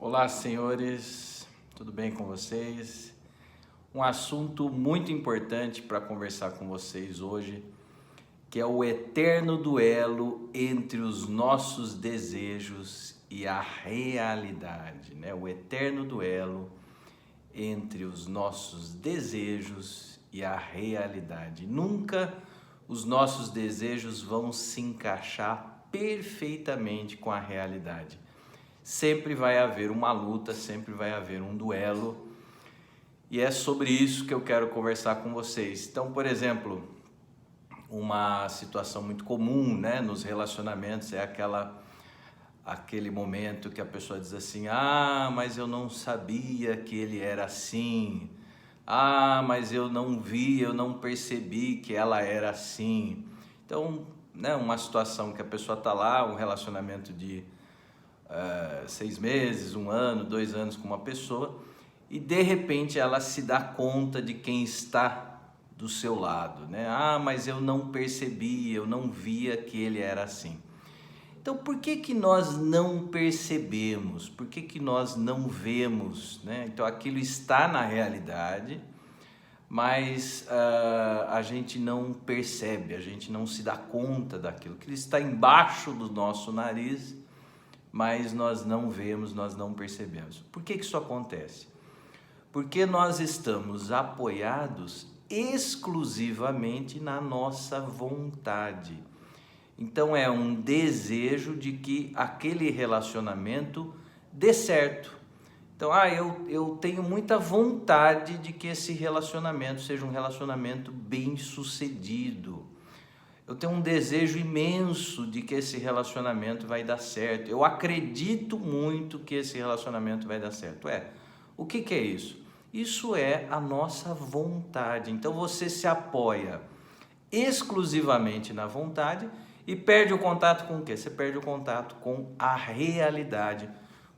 Olá, senhores, tudo bem com vocês? Um assunto muito importante para conversar com vocês hoje, que é o eterno duelo entre os nossos desejos e a realidade, né? O eterno duelo entre os nossos desejos e a realidade. Nunca os nossos desejos vão se encaixar perfeitamente com a realidade. Sempre vai haver uma luta, sempre vai haver um duelo, e é sobre isso que eu quero conversar com vocês. Então, por exemplo, uma situação muito comum, né, nos relacionamentos é aquele momento que a pessoa diz assim: ah, mas eu não sabia que ele era assim. Ah, mas eu não vi, eu não percebi que ela era assim. Então, né, uma situação que a pessoa está lá, um relacionamento de 6 meses, 1 ano, 2 anos com uma pessoa, e de repente ela se dá conta de quem está do seu lado, né? Ah, mas eu não percebi, eu não via que ele era assim. Então, por que que nós não percebemos? Por que que nós não vemos, né? Então, aquilo está na realidade, mas a gente não percebe, a gente não se dá conta daquilo que está embaixo do nosso nariz, mas nós não vemos, nós não percebemos. Por que que isso acontece? Porque nós estamos apoiados exclusivamente na nossa vontade. Então é um desejo de que aquele relacionamento dê certo. Então, eu tenho muita vontade de que esse relacionamento seja um relacionamento bem sucedido. Eu tenho um desejo imenso de que esse relacionamento vai dar certo. Eu acredito muito que esse relacionamento vai dar certo. O que que é isso? Isso é a nossa vontade. Então você se apoia exclusivamente na vontade e perde o contato com o quê? Você perde o contato com a realidade,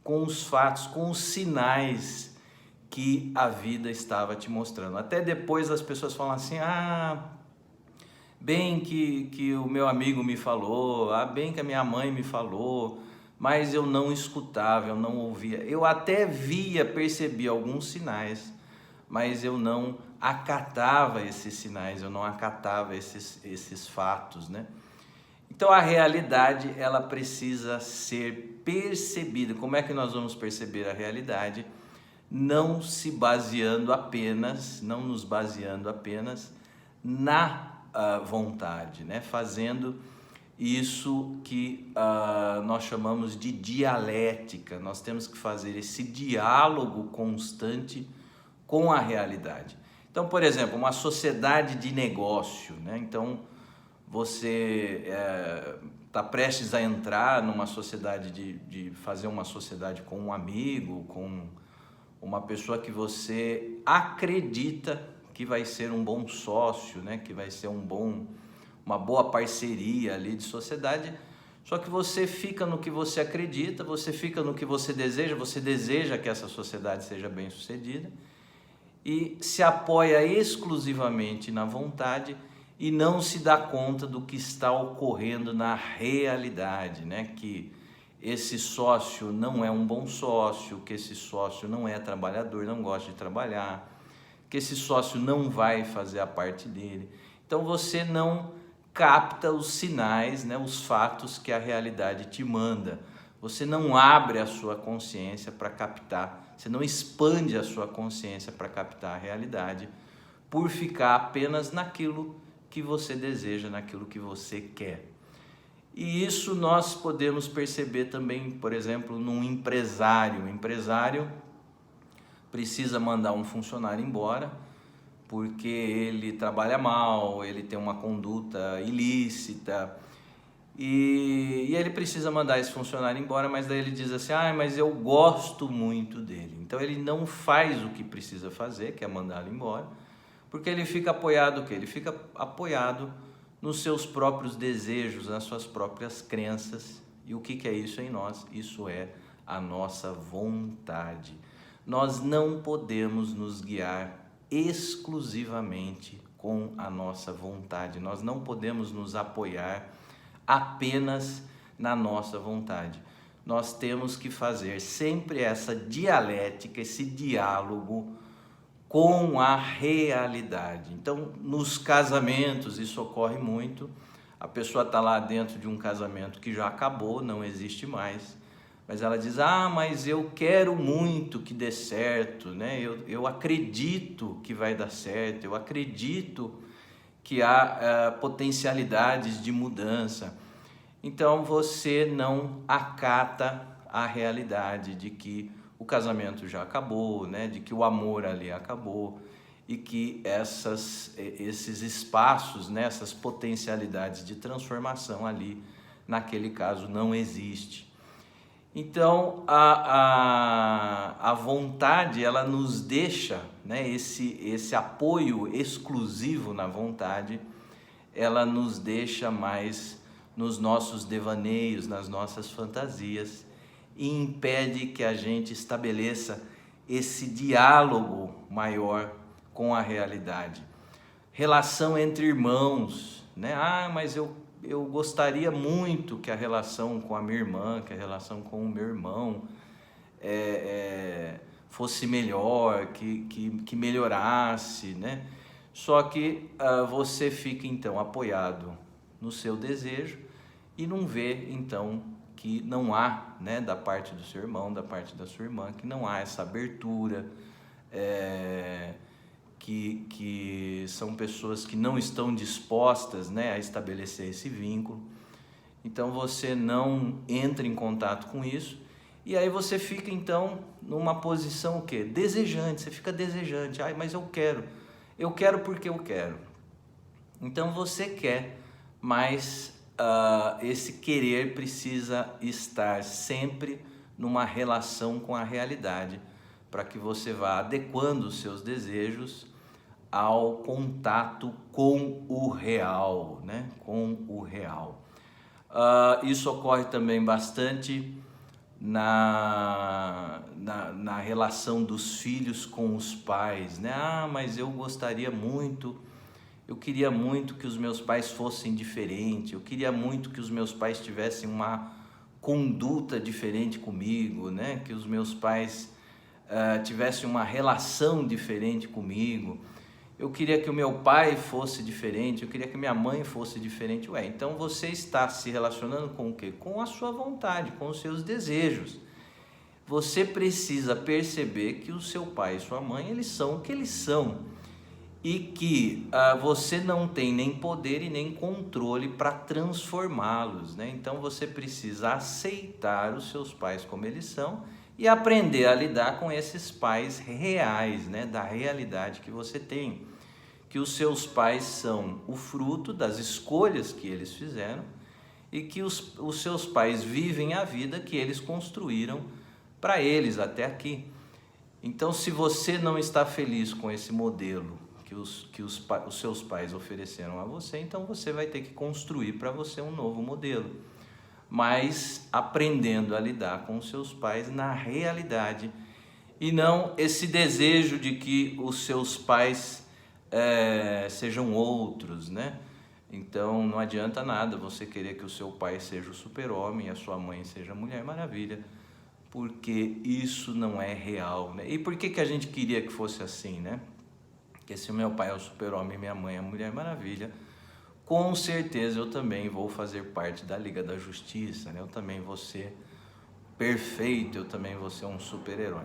com os fatos, com os sinais que a vida estava te mostrando. Até depois as pessoas falam assim: bem que o meu amigo me falou, bem que a minha mãe me falou, mas eu não escutava, eu não ouvia. Eu até via, percebia alguns sinais, mas eu não acatava esses sinais, eu não acatava esses fatos, né? Então a realidade, ela precisa ser percebida. Como é que nós vamos perceber a realidade? Não nos baseando apenas na vontade, né? Fazendo isso que nós chamamos de dialética. Nós temos que fazer esse diálogo constante com a realidade. Então, por exemplo, uma sociedade de negócio, né? Então, você está prestes a entrar numa sociedade de fazer uma sociedade com um amigo, com uma pessoa que você acredita que vai ser um bom sócio, né? Que vai ser uma boa parceria ali de sociedade. Só que você fica no que você acredita, você fica no que você deseja que essa sociedade seja bem sucedida e se apoia exclusivamente na vontade e não se dá conta do que está ocorrendo na realidade, né? Que esse sócio não é um bom sócio, que esse sócio não é trabalhador, não gosta de trabalhar, que esse sócio não vai fazer a parte dele. Então você não capta os sinais, né, os fatos que a realidade te manda. Você não abre a sua consciência para captar, você não expande a sua consciência para captar a realidade, por ficar apenas naquilo que você deseja, naquilo que você quer. E isso nós podemos perceber também, por exemplo, num empresário. O empresário precisa mandar um funcionário embora porque ele trabalha mal, ele tem uma conduta ilícita e ele precisa mandar esse funcionário embora, mas daí ele diz assim: mas eu gosto muito dele. Então ele não faz o que precisa fazer, que é mandá-lo embora, porque ele fica apoiado o quê? Ele fica apoiado nos seus próprios desejos, nas suas próprias crenças. E o que é isso em nós? Isso é a nossa vontade. Nós não podemos nos guiar exclusivamente com a nossa vontade. Nós não podemos nos apoiar apenas na nossa vontade. nós temos que fazer sempre essa dialética, esse diálogo com a realidade. Então, nos casamentos, isso ocorre muito. A pessoa está lá dentro de um casamento que já acabou, não existe mais, mas ela diz, mas eu quero muito que dê certo, né? Eu acredito que vai dar certo, eu acredito que há potencialidades de mudança. Então você não acata a realidade de que o casamento já acabou, né? De que o amor ali acabou e que esses espaços, né? Essas potencialidades de transformação ali, naquele caso, não existe. Então a vontade, ela nos deixa, né? Esse apoio exclusivo na vontade, ela nos deixa mais nos nossos devaneios, nas nossas fantasias, e impede que a gente estabeleça esse diálogo maior com a realidade. Relação entre irmãos, né? Mas eu gostaria muito que a relação com a minha irmã, que a relação com o meu irmão fosse melhor, que melhorasse, né? Só que você fica então apoiado no seu desejo e não vê então que não há, né, da parte do seu irmão, da parte da sua irmã, que não há essa abertura, que são pessoas que não estão dispostas, né, a estabelecer esse vínculo. Então você não entra em contato com isso e aí você fica então numa posição o quê? Desejante, você fica desejante. Mas eu quero porque eu quero. Então você quer, mas esse querer precisa estar sempre numa relação com a realidade, para que você vá adequando os seus desejos ao contato com o real, né? Com o real. Isso ocorre também bastante na relação dos filhos com os pais, né? Mas eu queria muito que os meus pais fossem diferentes, eu queria muito que os meus pais tivessem uma conduta diferente comigo, né? Que os meus pais tivessem uma relação diferente comigo. Eu queria que o meu pai fosse diferente, eu queria que minha mãe fosse diferente. Então você está se relacionando com o quê? Com a sua vontade, com os seus desejos. Você precisa perceber que o seu pai e sua mãe, eles são o que eles são. E que você não tem nem poder e nem controle para transformá-los, né? Então você precisa aceitar os seus pais como eles são e aprender a lidar com esses pais reais, né? Da realidade que você tem. Que os seus pais são o fruto das escolhas que eles fizeram e que os seus pais vivem a vida que eles construíram para eles até aqui. Então, se você não está feliz com esse modelo que os seus pais ofereceram a você, então você vai ter que construir para você um novo modelo, mas aprendendo a lidar com os seus pais na realidade e não esse desejo de que os seus pais sejam outros, né? Então não adianta nada você querer que o seu pai seja o super-homem e a sua mãe seja a Mulher Maravilha, porque isso não é real, né? E por que a gente queria que fosse assim, né? Porque se o meu pai é o super-homem e minha mãe é a Mulher Maravilha, com certeza eu também vou fazer parte da Liga da Justiça, né? Eu também vou ser perfeito, eu também vou ser um super-herói.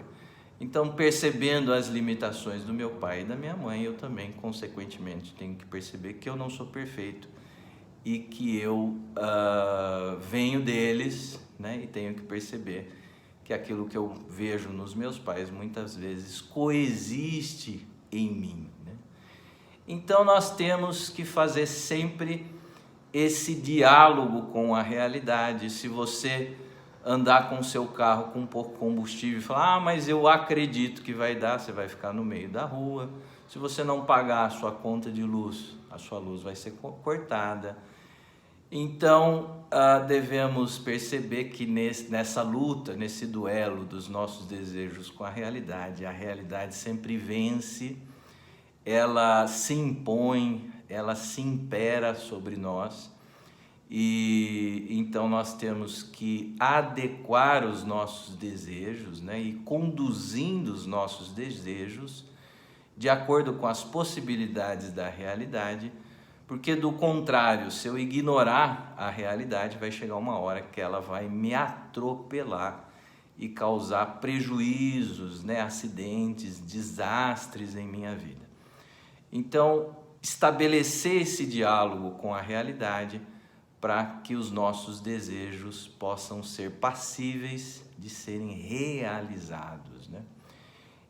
Então, percebendo as limitações do meu pai e da minha mãe, eu também, consequentemente, tenho que perceber que eu não sou perfeito e que eu venho deles, né? E tenho que perceber que aquilo que eu vejo nos meus pais muitas vezes coexiste em mim, né? Então nós temos que fazer sempre esse diálogo com a realidade. Se você andar com o seu carro com pouco combustível e falar, mas eu acredito que vai dar, você vai ficar no meio da rua. Se você não pagar a sua conta de luz, a sua luz vai ser cortada. Então devemos perceber que nessa luta, nesse duelo dos nossos desejos com a realidade sempre vence, ela se impõe, ela se impera sobre nós E então nós temos que adequar os nossos desejos, né, e conduzindo os nossos desejos de acordo com as possibilidades da realidade, porque do contrário, se eu ignorar a realidade, vai chegar uma hora que ela vai me atropelar e causar prejuízos, né, acidentes, desastres em minha vida. Então, estabelecer esse diálogo com a realidade para que os nossos desejos possam ser passíveis de serem realizados, né?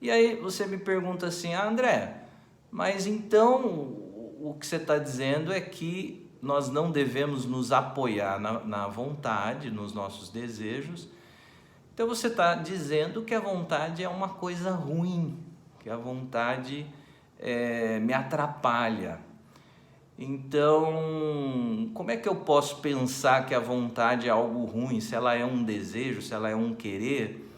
E aí você me pergunta assim, André, mas então o que você está dizendo é que nós não devemos nos apoiar na vontade, nos nossos desejos. Então você está dizendo que a vontade é uma coisa ruim, que a vontade me atrapalha. Então, como é que eu posso pensar que a vontade é algo ruim, se ela é um desejo, se ela é um querer,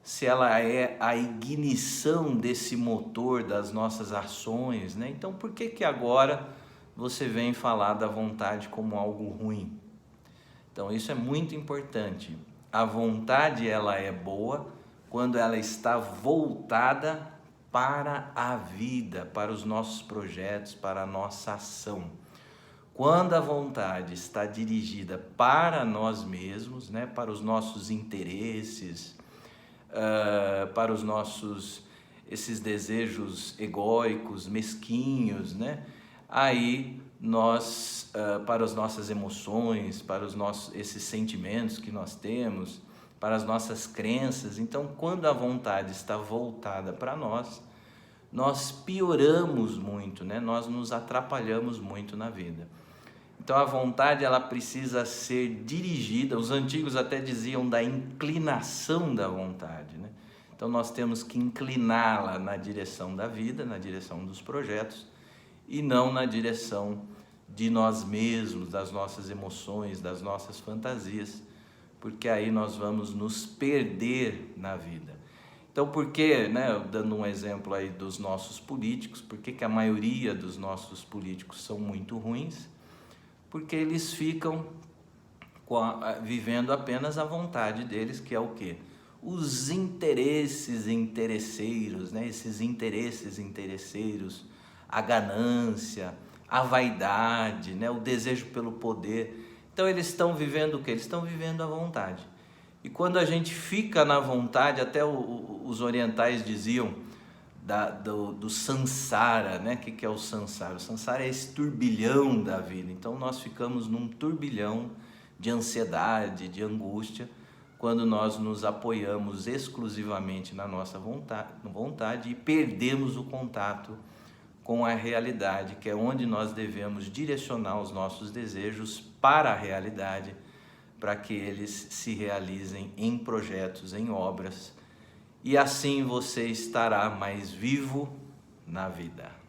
se ela é a ignição desse motor das nossas ações, né? Então, por que agora você vem falar da vontade como algo ruim? Então, isso é muito importante. A vontade, ela é boa quando ela está voltada para a vida, para os nossos projetos, para a nossa ação. Quando a vontade está dirigida para nós mesmos, né, para os nossos interesses, para os nossos esses desejos egóicos, mesquinhos, né? Aí nós, para as nossas emoções, para os nossos esses sentimentos que nós temos, para as nossas crenças. Então, quando a vontade está voltada para nós pioramos muito, né? Nós nos atrapalhamos muito na vida. Então a vontade ela precisa ser dirigida, os antigos até diziam da inclinação da vontade, né? Então nós temos que incliná-la na direção da vida, na direção dos projetos e não na direção de nós mesmos, das nossas emoções, das nossas fantasias, porque aí nós vamos nos perder na vida. Então por que, né, dando um exemplo aí dos nossos políticos, por que a maioria dos nossos políticos são muito ruins? Porque eles ficam vivendo apenas a vontade deles, que é o quê? Os interesses interesseiros, né? Esses interesses interesseiros, a ganância, a vaidade, né? O desejo pelo poder. Então eles estão vivendo o quê? Eles estão vivendo a vontade. E quando a gente fica na vontade, até os orientais diziam do samsara, né? O que é o samsara? O samsara é esse turbilhão da vida. Então nós ficamos num turbilhão de ansiedade, de angústia, quando nós nos apoiamos exclusivamente na nossa vontade e perdemos o contato com a realidade, que é onde nós devemos direcionar os nossos desejos para a realidade, para que eles se realizem em projetos, em obras, e assim você estará mais vivo na vida.